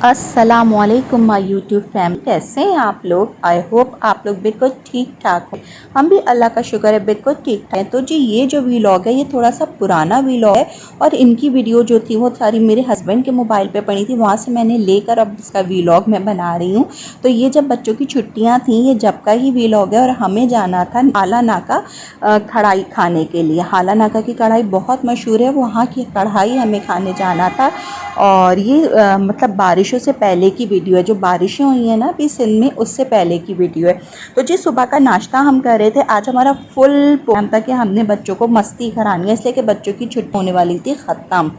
अस्सलामुअलैकुम my YouTube family, कैसे हैं आप लोग। आई होप आप लोग बिल्कुल ठीक ठाक हो। हम भी अल्लाह का शुक्र है बिल्कुल ठीक ठाक हैं। तो जी ये जो वीलॉग है ये थोड़ा सा पुराना वीलॉग है और इनकी वीडियो जो थी वो सारी मेरे हस्बैंड के मोबाइल पे पड़ी थी, वहाँ से मैंने लेकर अब इसका वीलॉग मैं बना रही हूँ। तो ये जब बच्चों की छुट्टियाँ थी, ये जब का ही वीलॉग है और हमें जाना था हाला नाका कढ़ाई खाने के लिए। हाला नाका की कढ़ाई बहुत मशहूर है, वहाँ की कढ़ाई हमें खाने जाना था। और ये मतलब बारिशों से पहले की वीडियो है, जो बारिशें हुई हैं ना अभी सिंध में, उससे पहले की वीडियो है। तो जी सुबह का नाश्ता हम कर रहे थे। आज हमारा फुल प्लान था कि हमने बच्चों को मस्ती करानी है, इसलिए कि बच्चों की छुट्टी होने वाली थी ख़त्म।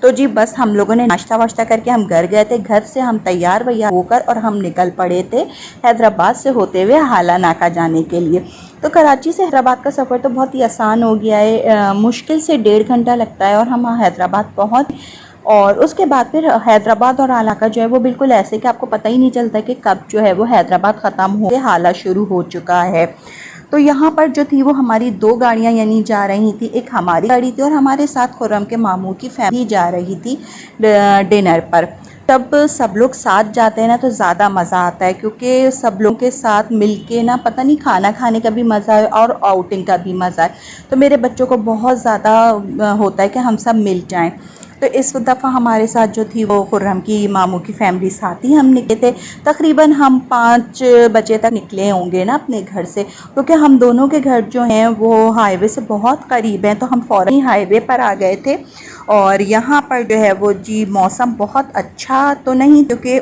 तो जी बस हम लोगों ने नाश्ता वाश्ता करके हम घर गए थे। घर से हम तैयार वैयार होकर और हम निकल पड़े थे हैदराबाद से होते हुए हाला नाका जाने के लिए। तो कराची से हैदराबाद का सफ़र तो बहुत ही आसान हो गया है, मुश्किल से 1.5 घंटा लगता है और हम हैदराबाद पहुँच। और उसके बाद फिर हैदराबाद और हाला का जो है वो बिल्कुल ऐसे कि आपको पता ही नहीं चलता कि कब जो है वो हैदराबाद ख़त्म हो गया, हाला शुरू हो चुका है। तो यहाँ पर जो थी वो हमारी 2 गाड़ियाँ यानी जा रही थी। एक हमारी गाड़ी थी और हमारे साथ खुर्रम के मामू की फैमिली जा रही थी डिनर पर। तब सब लोग साथ जाते हैं ना तो ज़्यादा मज़ा आता है, क्योंकि सब लोगों के साथ मिलके ना पता नहीं खाना खाने का भी मज़ा है और आउटिंग का भी मज़ा है। तो मेरे बच्चों को बहुत ज़्यादा होता है कि हम सब मिल जाएं। तो इस दफ़ा हमारे साथ जो थी वो खुर्रम की मामू की फैमिली साथ ही हम निकले थे। तकरीबन हम 5 बजे तक निकले होंगे ना अपने घर से, क्योंकि हम दोनों के घर जो हैं वो हाईवे से बहुत करीब हैं। तो हम फ़ौरन ही हाईवे पर आ गए थे। और यहाँ पर जो है वो जी मौसम बहुत अच्छा तो नहीं, क्योंकि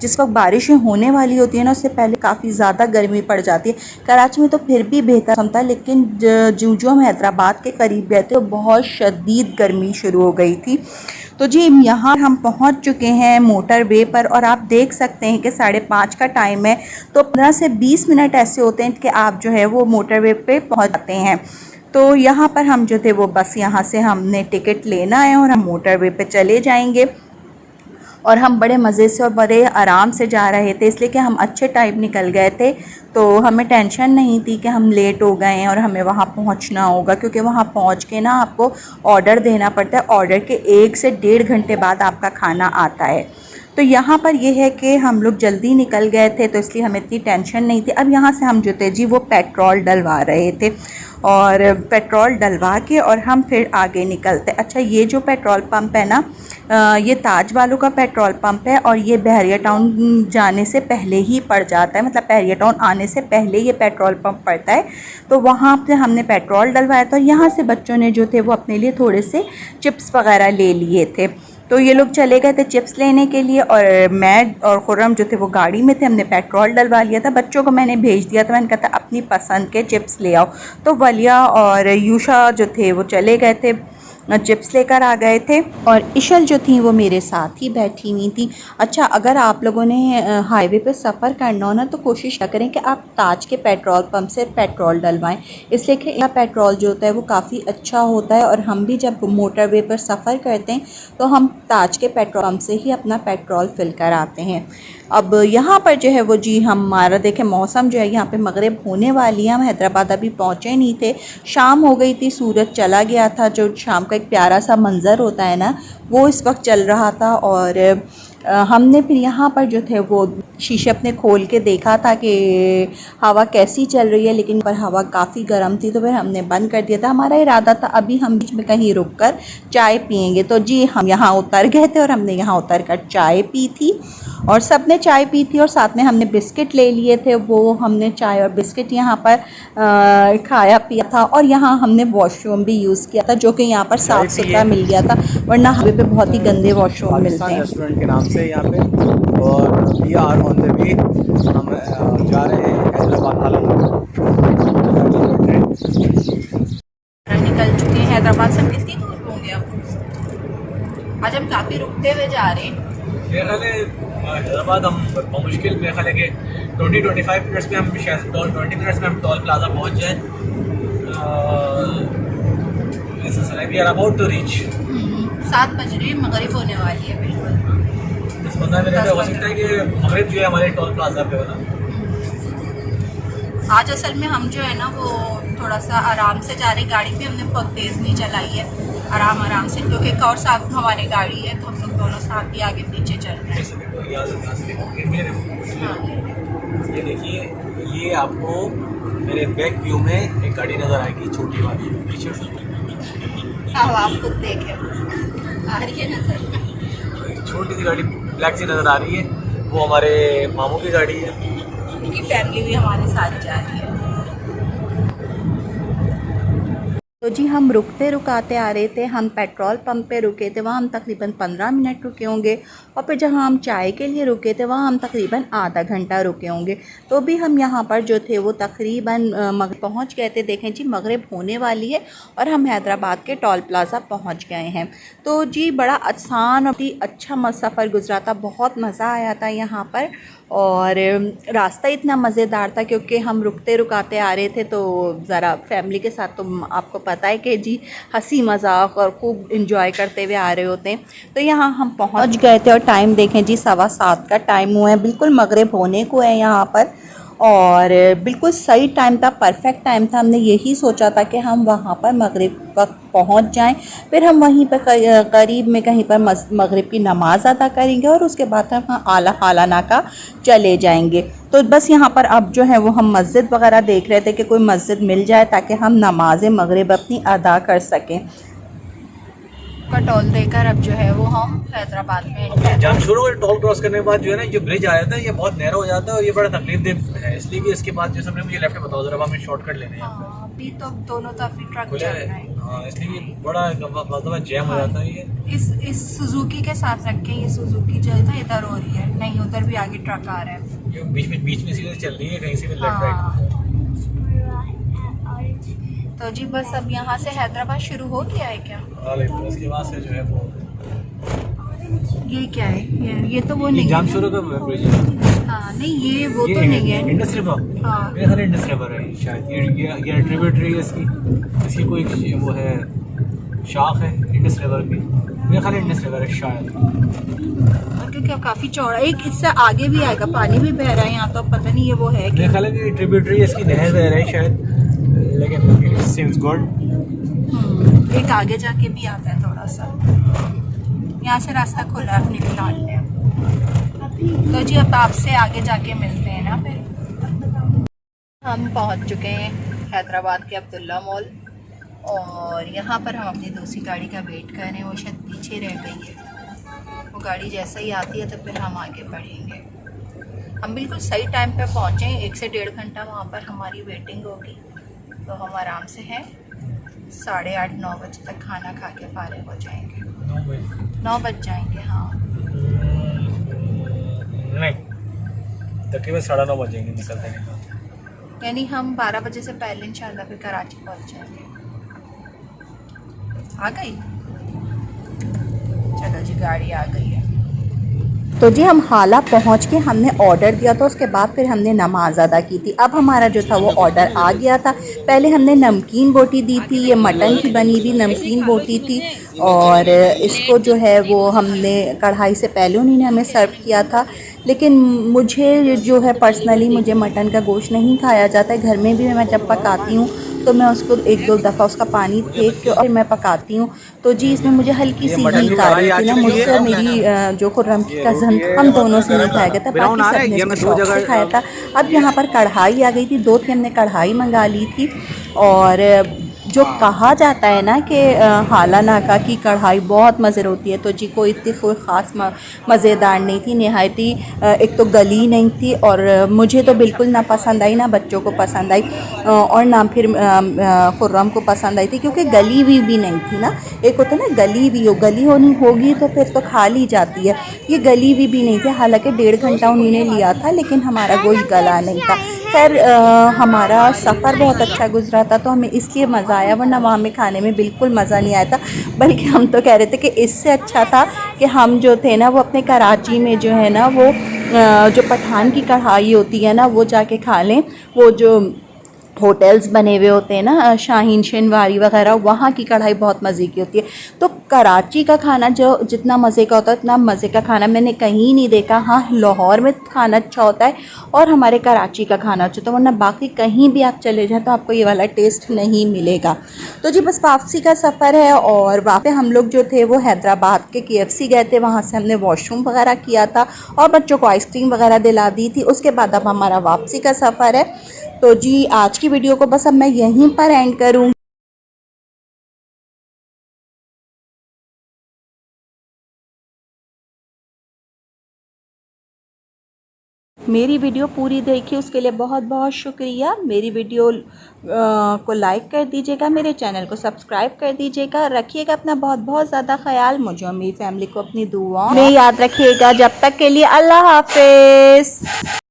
जिस वक्त बारिशें होने वाली होती है ना उससे पहले काफ़ी ज़्यादा गर्मी पड़ जाती है। कराची में तो फिर भी बेहतर मौसम था, लेकिन जो हम हैदराबाद के करीब गए थे तो बहुत शदीद गर्मी शुरू हो गई थी। तो जी यहाँ हम पहुँच चुके हैं मोटर वे पर और आप देख सकते हैं कि 5:30 का टाइम है। तो 15 से 20 मिनट ऐसे होते हैं कि आप जो है वो मोटर वे पे पहुँच जाते हैं। तो यहाँ पर हम जो थे वो बस यहाँ से हमने टिकट लेना है और हम मोटर वे पे चले जाएंगे। और हम बड़े मज़े से और बड़े आराम से जा रहे थे, इसलिए कि हम अच्छे टाइम निकल गए थे। तो हमें टेंशन नहीं थी कि हम लेट हो गए हैं और हमें वहाँ पहुँचना होगा, क्योंकि वहाँ पहुँच के ना आपको ऑर्डर देना पड़ता है। ऑर्डर के 1 से 1.5 घंटे बाद आपका खाना आता है। तो यहाँ पर ये है कि हम लोग जल्दी निकल गए थे, तो इसलिए हमें इतनी टेंशन नहीं थी। अब यहाँ से हम जो थे जी वो पेट्रोल डलवा रहे थे और पेट्रोल डलवा के और हम फिर आगे निकलते। अच्छा, ये जो पेट्रोल पंप है ना, ये ताज वालों का पेट्रोल पंप है और ये बहरिया टाउन जाने से पहले ही पड़ जाता है, मतलब बहरिया टाउन आने से पहले ये पेट्रोल पंप पड़ता है। तो वहाँ पे हमने पेट्रोल डलवाया था। यहाँ से बच्चों ने जो थे वो अपने लिए थोड़े से चिप्स वगैरह ले लिए थे। तो ये लोग चले गए थे चिप्स लेने के लिए और मैं और खुर्रम जो थे वो गाड़ी में थे। हमने पेट्रोल डलवा लिया था। बच्चों को मैंने भेज दिया था, मैंने कहा था अपनी पसंद के चिप्स ले आओ। तो वलिया और यूशा जो थे वो चले गए थे, चिप्स लेकर आ गए थे और इशल जो थी वो मेरे साथ ही बैठी हुई थी। अच्छा, अगर आप लोगों ने हाईवे पे सफ़र करना हो ना तो कोशिश करें कि आप ताज के पेट्रोल पंप से पेट्रोल डलवाएं, इसलिए कि यह पेट्रोल जो होता है वो काफ़ी अच्छा होता है। और हम भी जब मोटरवे पर सफ़र करते हैं तो हम ताज के पेट्रोल पंप से ही अपना पेट्रोल फिल कर आते हैं। अब यहाँ पर जो है वो जी हमारा देखें मौसम जो है यहाँ पे मगरिब होने वाली है। हम हैदराबाद अभी पहुँचे नहीं थे, शाम हो गई थी, सूरज चला गया था। जो शाम का एक प्यारा सा मंज़र होता है ना वो इस वक्त चल रहा था। और हमने फिर यहाँ पर जो थे वो शीशे अपने खोल के देखा था कि हवा कैसी चल रही है, लेकिन पर हवा काफ़ी गर्म थी तो फिर हमने बंद कर दिया था। हमारा इरादा था अभी हम बीच में कहीं रुक कर चाय पियेंगे। तो जी हम यहाँ उतर गए थे और हमने यहाँ उतर कर चाय पी थी और सब ने चाय पी थी और साथ में हमने बिस्किट ले लिए थे। वो हमने चाय और बिस्किट यहाँ पर खाया पिया था और यहाँ हमने वॉशरूम भी यूज़ किया था, जो कि यहाँ पर साफ़ सुथरा मिल गया था, वरना हाईवे पे बहुत ही गंदे वॉशरूम मिलते हैं। रेस्टोरेंट के नाम से यहाँ पे, और we are on the way, हम जा रहे हैं हैदराबाद हाला नाका। निकल चुके हैं हैदराबाद से। कितनी दूर होंगे अब? आज हम काफ़ी रुकते हुए जा रहे हैं। हैदराबाद हम मुश्किल मेरे ख्याल है कि 20-25 मिनट्स में हम शायद 20 मिनट्स में हम टोल प्लाजा पहुँच जाए। We are about to reach. 7 बज रहे हैं, मगरिब होने वाली है बिल्कुल। 10-15 मिनट हो सकता है कि मगरिब जो है हमारे टोल प्लाजा पे होना। आज असल में हम जो है ना वो थोड़ा सा आराम से जा रहे, गाड़ी भी हमने बहुत तेज़ नहीं चलाई है, आराम से, क्योंकि एक और साथ हमारी गाड़ी है तो हम लोग दोनों साथ ही आगे पीछे चल रहे हैं। ऐसे देखो, यहाँ से देखो, ये देखिए, ये आपको मेरे बैक व्यू में एक गाड़ी नज़र आएगी, छोटी वाली पीछे। अब आप खुद देखें, आ रही है नजर, छोटी सी गाड़ी ब्लैक सी नज़र आ रही है, वो हमारे मामू की गाड़ी है। उनकी फैमिली भी हमारे साथ जा रही है। तो जी हम रुकते रुकाते आ रहे थे, हम पेट्रोल पंप पे रुके थे, वहाँ हम तकरीबन 15 मिनट रुके होंगे, और फिर जहाँ हम चाय के लिए रुके थे वहाँ हम तकरीबन आधा घंटा रुके होंगे। तो भी हम यहाँ पर जो थे वो तकरीबन मगरिब पहुँच गए थे। देखें जी मगरिब होने वाली है और हम हैदराबाद के टोल प्लाज़ा पहुँच गए हैं। तो जी बड़ा आसान और अच्छा सफ़र गुजरा था, बहुत मज़ा आया था यहाँ पर, और रास्ता इतना मज़ेदार था क्योंकि हम रुकते रुकाते आ रहे थे, तो ज़रा फैमिली के साथ तो आपको पता है कि जी हंसी मजाक और खूब इंजॉय करते हुए आ रहे होते हैं। तो यहाँ हम पहुँच गए थे और टाइम देखें जी 7:15 का टाइम हुआ है, बिल्कुल मगरिब होने को है यहाँ पर, और बिल्कुल सही टाइम था, परफेक्ट टाइम था। हमने यही सोचा था कि हम वहाँ पर मगरिब वक्त पहुँच जाएं, फिर हम वहीं पर करीब में कहीं पर मगरिब की नमाज़ अदा करेंगे और उसके बाद हम आला नाका चले जाएंगे। तो बस यहाँ पर अब जो है वो हम मस्जिद वगैरह देख रहे थे कि कोई मस्जिद मिल जाए ताकि हम नमाज मगरिब अपनी अदा कर सकें। का टोल देकर अब जो है वो हम हैदराबाद में जामशोरों का टोल क्रॉस करने के बाद जो है ना, ये ब्रिज आ जाता है, ये बहुत नैरो हो जाता है और ये बड़ा तकलीफ दे है, इसलिए कि इसके बाद जो सबने मुझे लेफ्ट में बताओ जरा, हमें शॉर्टकट लेने हैं। अभी तो दोनों तरफ ट्रक चल रहे हैं। हाँ, इसलिए बड़ा मतलब जैम हो जाता है ये। इस सुजुकी के साथ रख के, ये सुजुकी जो है इधर हो रही है, नहीं उधर भी आगे ट्रक आ रहा है, ये बीच में सीधे चल रही है, कहीं से भी लेफ्ट राइट। तो जी बस अब यहाँ से हैदराबाद शुरू हो गया है क्या? उसके बाद से जो है वो ये क्या है? ये तो वो नहीं है, जामशोरों का ब्रिज है। हाँ नहीं ये वो तो नहीं है, इंडस रिवर। हाँ मेरे ख्याल इंडस रिवर है शायद, ये ट्रिब्यूटरी है इसकी कोई वो है, शाख है इंडस रिवर की, मेरे ख्याल इंडस रिवर है शायद, क्योंकि अब काफ़ी चौड़ा, एक इससे आगे भी आएगा, पानी भी बह रहा है यहाँ, तो पता नहीं ये वो है मेरे ख्याल है कि ट्रिब्यूटरी इसकी नहर बह रही है शायद, लेकिन इट सीम्स गुड। एक आगे जाके भी आता है थोड़ा सा, यहाँ से रास्ता खुला है, अपनी निकाल लें। तो जी अब आपसे आगे जाके मिलते हैं ना फिर। हम पहुँच चुके हैं हैदराबाद के अब्दुल्ला मॉल, और यहाँ पर हम अपनी दूसरी गाड़ी का वेट कर रहे हैं, वो शायद पीछे रह गई है, वो गाड़ी जैसा ही आती है तो फिर हम आगे बढ़ेंगे। हम बिल्कुल सही टाइम पे पहुँचे, 1 से 1.5 घंटा वहाँ पर हमारी वेटिंग होगी, तो हम आराम से हैं 8:30-9 बजे तक खाना खा के फारिग हो जाएंगे। 9 बज जाएंगे, हाँ नहीं तकरीबन 9:30 बजेंगे निकलते हैं, यानी हम 12 बजे से पहले इंशाल्लाह फिर कराची पहुँच जाएंगे। आ गई, चलो जी गाड़ी आ गई है। तो जी हम हाला पहुंच के हमने ऑर्डर दिया था, उसके बाद फिर हमने नमाज अदा की थी। अब हमारा जो था वो ऑर्डर आ गया था। पहले हमने नमकीन बोटी दी थी, ये मटन की बनी हुई नमकीन बोटी थी, और इसको जो है वो हमने कढ़ाई से पहले उन्होंने हमें सर्व किया था। लेकिन मुझे जो है पर्सनली मुझे मटन का गोश्त नहीं खाया जाता है, घर में भी मैं जब पकाती हूँ तो मैं उसको 1-2 दफ़ा उसका पानी फेंक के और मैं पकाती हूँ। तो जी इसमें मुझे हल्की सी हीट आ रही थी ना, मुझसे और मेरी जो खुर्रम की कज़न, हम दोनों से नहीं खाया गया था, बाकी सबने इसको शौक से खाया था। अब यहाँ पर कढ़ाई आ गई थी, 2 थी हमने कढ़ाई मंगा ली थी, और जो कहा जाता है ना कि हाला नाका की कढ़ाई बहुत मज़े होती है, तो जी कोई इतनी कोई ख़ास मज़ेदार नहीं थी, नहायती एक तो गली नहीं थी, और मुझे तो बिल्कुल ना पसंद आई, ना बच्चों को पसंद आई, और ना फिर खुर्रम को पसंद आई थी, क्योंकि गली हुई भी नहीं थी ना। एक होता है ना गली हुई हो, गली होनी होगी तो फिर तो खा ली जाती है, ये गली हुई भी नहीं थी। हालांकि 1.5 घंटा उन्होंने लिया था, लेकिन हमारा गोश्त गला नहीं था। खैर हमारा सफ़र बहुत अच्छा गुजरा था, तो हमें इसलिए मज़ा आया, वरना वहाँ में खाने में बिल्कुल मज़ा नहीं आया था। बल्कि हम तो कह रहे थे कि इससे अच्छा था कि हम जो थे ना वो अपने कराची में जो है ना वो जो पठान की कढ़ाई होती है ना वो जाके खा लें। वो जो होटल्स बने हुए होते हैं ना, शाहीन शिनवारी वगैरह, वहाँ की कढ़ाई बहुत मज़े की होती है। तो कराची का खाना जो जितना मज़े का होता है उतना मज़े का खाना मैंने कहीं नहीं देखा। हाँ, लाहौर में खाना अच्छा होता है और हमारे कराची का खाना अच्छा होता है, वरना बाकी कहीं भी आप चले जाएं तो आपको ये वाला टेस्ट नहीं मिलेगा। तो जी बस वापसी का सफ़र है और वहाँ पे हम लोग जो थे वो हैदराबाद के KFC गए थे, वहाँ से हमने वॉशरूम वगैरह किया था और बच्चों को आइसक्रीम वगैरह दिला दी थी। उसके बाद अब हमारा वापसी का सफ़र है। तो जी आज की वीडियो को बस अब मैं यहीं पर एंड करूँगी। मेरी वीडियो पूरी देखी उसके लिए बहुत बहुत शुक्रिया। मेरी वीडियो को लाइक कर दीजिएगा, मेरे चैनल को सब्सक्राइब कर दीजिएगा। रखिएगा अपना बहुत बहुत ज़्यादा ख्याल, मुझे और मेरी फैमिली को अपनी दुआओं में याद रखिएगा। जब तक के लिए अल्लाह हाफिज़।